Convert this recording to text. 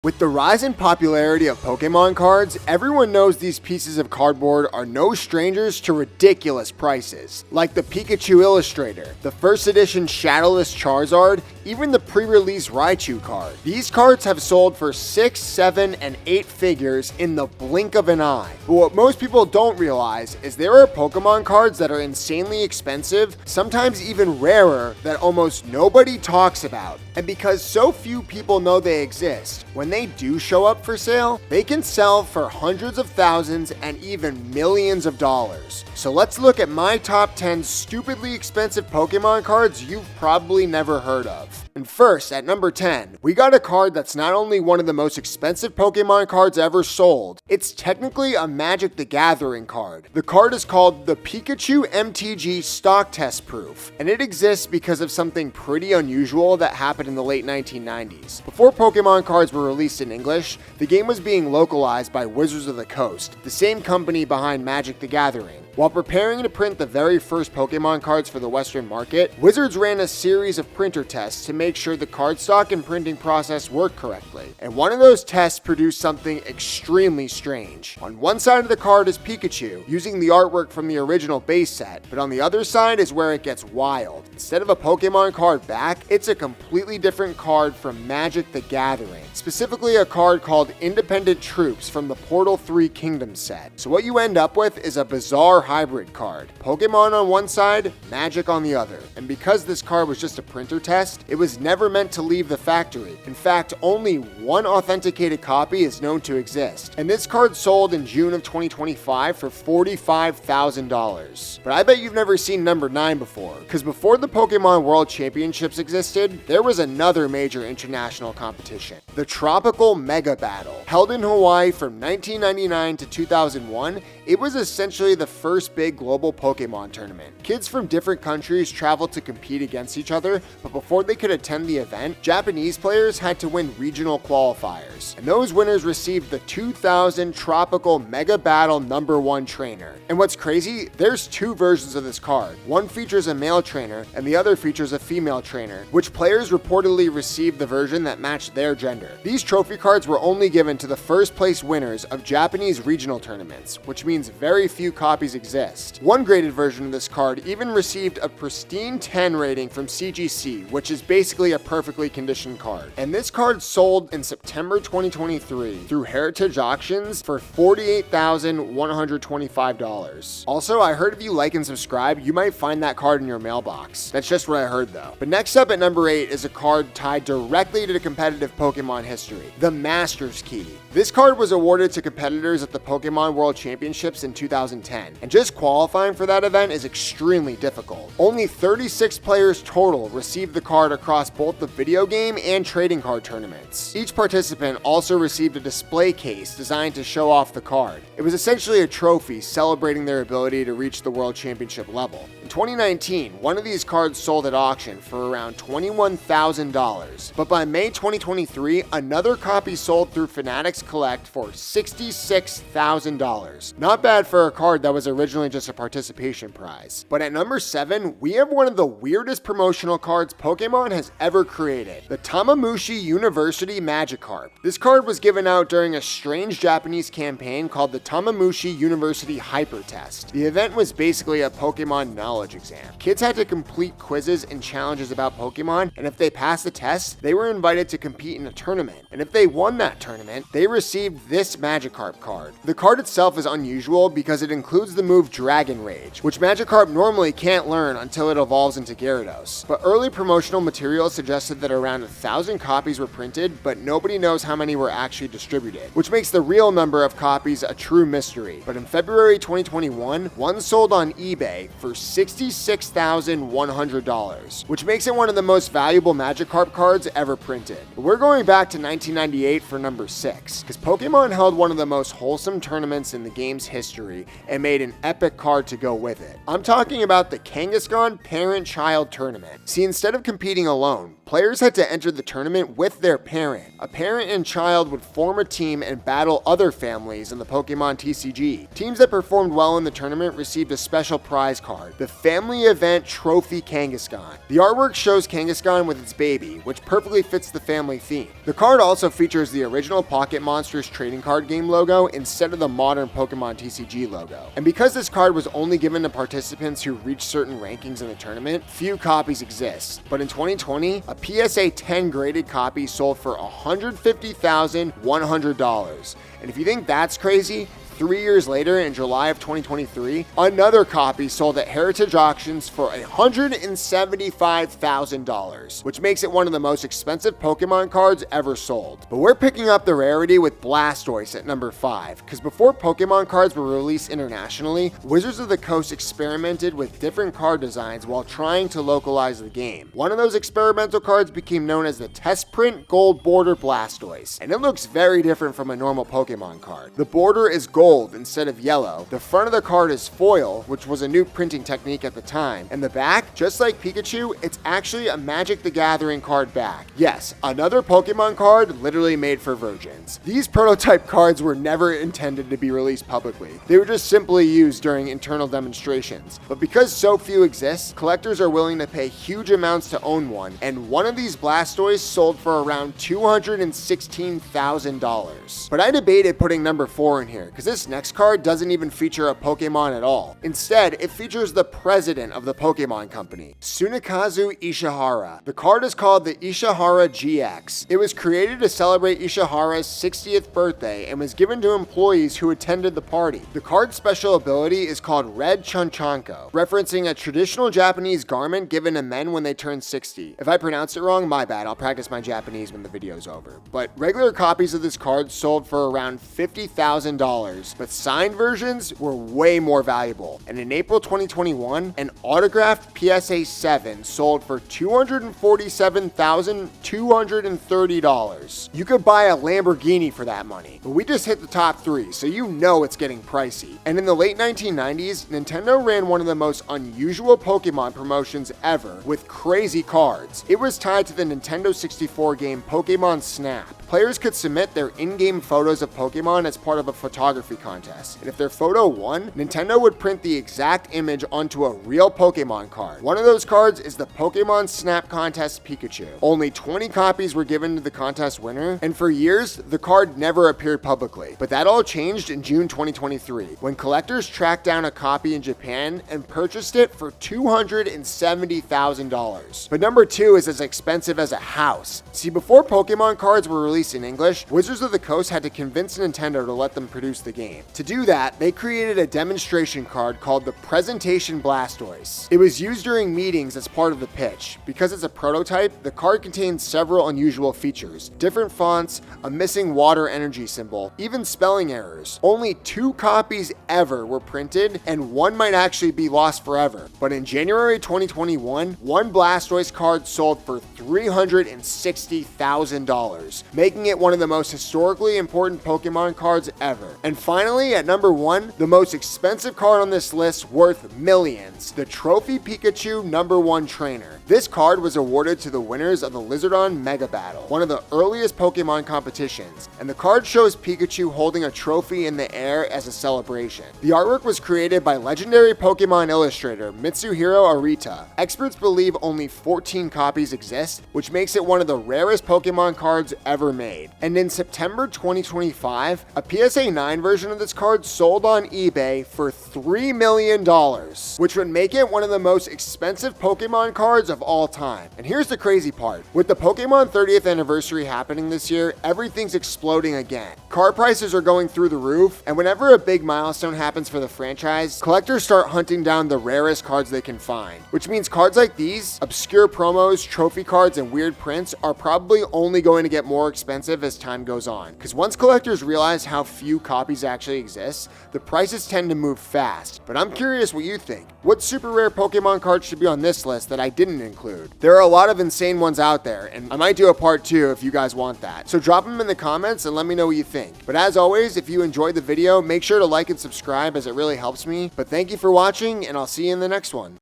With the rise in popularity of Pokemon cards, everyone knows these pieces of cardboard are no strangers to ridiculous prices, like the Pikachu Illustrator, the first edition Shadowless Charizard, even the pre-release Raichu card. These cards have sold for 6, 7, and 8 figures in the blink of an eye. But what most people don't realize is there are Pokemon cards that are insanely expensive, sometimes even rarer, that almost nobody talks about. And because so few people know they exist, when they do show up for sale, they can sell for hundreds of thousands and even millions of dollars. So let's look at my top 10 stupidly expensive Pokemon cards you've probably never heard of. And first, at number 10, we got a card that's not only one of the most expensive Pokemon cards ever sold, it's technically a Magic the Gathering card. The card is called the Pikachu MTG Stock Test Proof, and it exists because of something pretty unusual that happened in the late 1990s. Before Pokemon cards were released in English, the game was being localized by Wizards of the Coast, the same company behind Magic the Gathering. While preparing to print the very first Pokemon cards for the Western market, Wizards ran a series of printer tests to make sure the cardstock and printing process worked correctly. And one of those tests produced something extremely strange. On one side of the card is Pikachu, using the artwork from the original base set, but on the other side is where it gets wild. Instead of a Pokemon card back, it's a completely different card from Magic the Gathering, specifically a card called Independent Troops from the Portal 3 Kingdom set. So what you end up with is a bizarre hybrid card. Pokemon on one side, Magic on the other. And because this card was just a printer test, it was never meant to leave the factory. In fact, only one authenticated copy is known to exist. And this card sold in June of 2025 for $45,000. But I bet you've never seen number 9 before, because before the Pokemon World Championships existed, there was another major international competition, the Tropical Mega Battle. Held in Hawaii from 1999 to 2001, it was essentially the first big global Pokemon tournament. Kids from different countries traveled to compete against each other, but before they could attend the event, Japanese players had to win regional qualifiers. And those winners received the 2000 Tropical Mega Battle number 1 trainer. And what's crazy, there's 2 versions of this card. One features a male trainer, and the other features a female trainer, which players reportedly received the version that matched their gender. These trophy cards were only given to the first place winners of Japanese regional tournaments, which means very few copies exist. One graded version of this card even received a pristine 10 rating from CGC, which is basically a perfectly conditioned card. And this card sold in September 2023 through Heritage Auctions for $48,125. Also, I heard if you like and subscribe, you might find that card in your mailbox. That's just what I heard though. But next up at number 8 is a card tied directly to the competitive Pokemon history, the Master's Key. This card was awarded to competitors at the Pokemon World Championships in 2010, and just qualifying for that event is extremely difficult. Only 36 players total received the card across both the video game and trading card tournaments. Each participant also received a display case designed to show off the card. It was essentially a trophy celebrating their ability to reach the World Championship level. In 2019, one of these cards sold at auction for around $21,000, but by May 2023, another copy sold through Fanatics Collect for $66,000. Not bad for a card that was originally just a participation prize. But at number 7, we have one of the weirdest promotional cards Pokemon has ever created, the Tamamushi University Magikarp. This card was given out during a strange Japanese campaign called the Tamamushi University Hyper Test. The event was basically a Pokemon knowledge exam. Kids had to complete quizzes and challenges about Pokemon, and if they passed the test, they were invited to compete in a tournament. And if they won that tournament, they received this Magikarp card. The card itself is unusual because it includes the move Dragon Rage, which Magikarp normally can't learn until it evolves into Gyarados. But early promotional materials suggested that around 1,000 copies were printed, but nobody knows how many were actually distributed, which makes the real number of copies a true mystery. But in February 2021, one sold on eBay for $66,100, which makes it one of the most valuable Magikarp cards ever printed. But we're going back to 1998 for number 6, because Pokemon held one of the most wholesome tournaments in the game's history and made an epic card to go with it. I'm talking about the Kangaskhan Parent-Child Tournament. See, instead of competing alone alone, players had to enter the tournament with their parent. A parent and child would form a team and battle other families in the Pokemon TCG. Teams that performed well in the tournament received a special prize card, the family event Trophy Kangaskhan. The artwork shows Kangaskhan with its baby, which perfectly fits the family theme. The card also features the original Pocket Monsters trading card game logo instead of the modern Pokemon TCG logo. And because this card was only given to participants who reached certain rankings in the tournament, few copies exist. But in 2020, a PSA 10 graded copy sold for $150,100. And if you think that's crazy, 3 years later, in July of 2023, another copy sold at Heritage Auctions for $175,000, which makes it one of the most expensive Pokemon cards ever sold. But we're picking up the rarity with Blastoise at number 5, because before Pokemon cards were released internationally, Wizards of the Coast experimented with different card designs while trying to localize the game. One of those experimental cards became known as the Test Print Gold Border Blastoise, and it looks very different from a normal Pokemon card. The border is gold instead of yellow. The front of the card is foil, which was a new printing technique at the time, and the back, just like Pikachu, it's actually a Magic the Gathering card back. Yes, another Pokemon card literally made for virgins. These prototype cards were never intended to be released publicly. They were just simply used during internal demonstrations. But because so few exist, collectors are willing to pay huge amounts to own one, and one of these Blastoise sold for around $216,000. But I debated putting number 4 in here, because this next card doesn't even feature a Pokemon at all. Instead, it features the president of the Pokemon company, Tsunekazu Ishihara. The card is called the Ishihara GX. It was created to celebrate Ishihara's 60th birthday and was given to employees who attended the party. The card's special ability is called Red Chanchanko, referencing a traditional Japanese garment given to men when they turn 60. If I pronounced it wrong, my bad. I'll practice my Japanese when the video's over. But regular copies of this card sold for around $50,000. But signed versions were way more valuable. And in April 2021, an autographed PSA 7 sold for $247,230. You could buy a Lamborghini for that money. But we just hit the top 3, so you know it's getting pricey. And in the late 1990s, Nintendo ran one of the most unusual Pokemon promotions ever with crazy cards. It was tied to the Nintendo 64 game Pokémon Snap. Players could submit their in-game photos of Pokemon as part of a photography contest, and if their photo won, Nintendo would print the exact image onto a real Pokemon card. One of those cards is the Pokemon Snap Contest Pikachu. Only 20 copies were given to the contest winner, and for years, the card never appeared publicly. But that all changed in June 2023, when collectors tracked down a copy in Japan and purchased it for $270,000. But number 2 is as expensive as a house. See, before Pokemon cards were released in English, Wizards of the Coast had to convince Nintendo to let them produce the game. To do that, they created a demonstration card called the Presentation Blastoise. It was used during meetings as part of the pitch. Because it's a prototype, the card contains several unusual features, different fonts, a missing water energy symbol, even spelling errors. Only 2 copies ever were printed, and one might actually be lost forever. But in January 2021, one Blastoise card sold for $360,000, making it one of the most historically important Pokemon cards ever. And finally, at number 1, the most expensive card on this list worth millions, the Trophy Pikachu No. 1 Trainer. This card was awarded to the winners of the Lizardon Mega Battle, one of the earliest Pokemon competitions, and the card shows Pikachu holding a trophy in the air as a celebration. The artwork was created by legendary Pokemon illustrator Mitsuhiro Arita. Experts believe only 14 copies exist, which makes it one of the rarest Pokemon cards ever made. And in September 2025, a PSA 9 version of this card sold on eBay for $3 million, which would make it one of the most expensive Pokemon cards of all time. And here's the crazy part. With the Pokemon 30th anniversary happening this year, everything's exploding again. Card prices are going through the roof, and whenever a big milestone happens for the franchise, collectors start hunting down the rarest cards they can find, which means cards like these, obscure promos, trophy cards, and weird prints are probably only going to get more expensive as time goes on. Because once collectors realize how few copies actually exist, the prices tend to move fast. But I'm curious what you think. What super rare Pokemon cards should be on this list that I didn't include? There are a lot of insane ones out there, and I might do a part 2 if you guys want that. So drop them in the comments and let me know what you think. But as always, if you enjoyed the video, make sure to like and subscribe as it really helps me. But thank you for watching, and I'll see you in the next one.